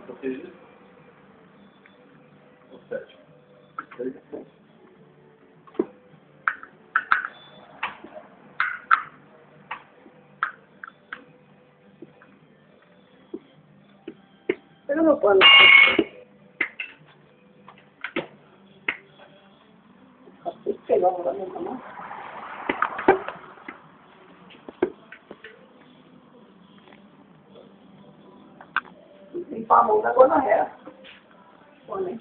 proteger. O 7. Pega meu pano. Tem que pegar um da minha mão. Limpar a mão da gonorreia. Bom, né?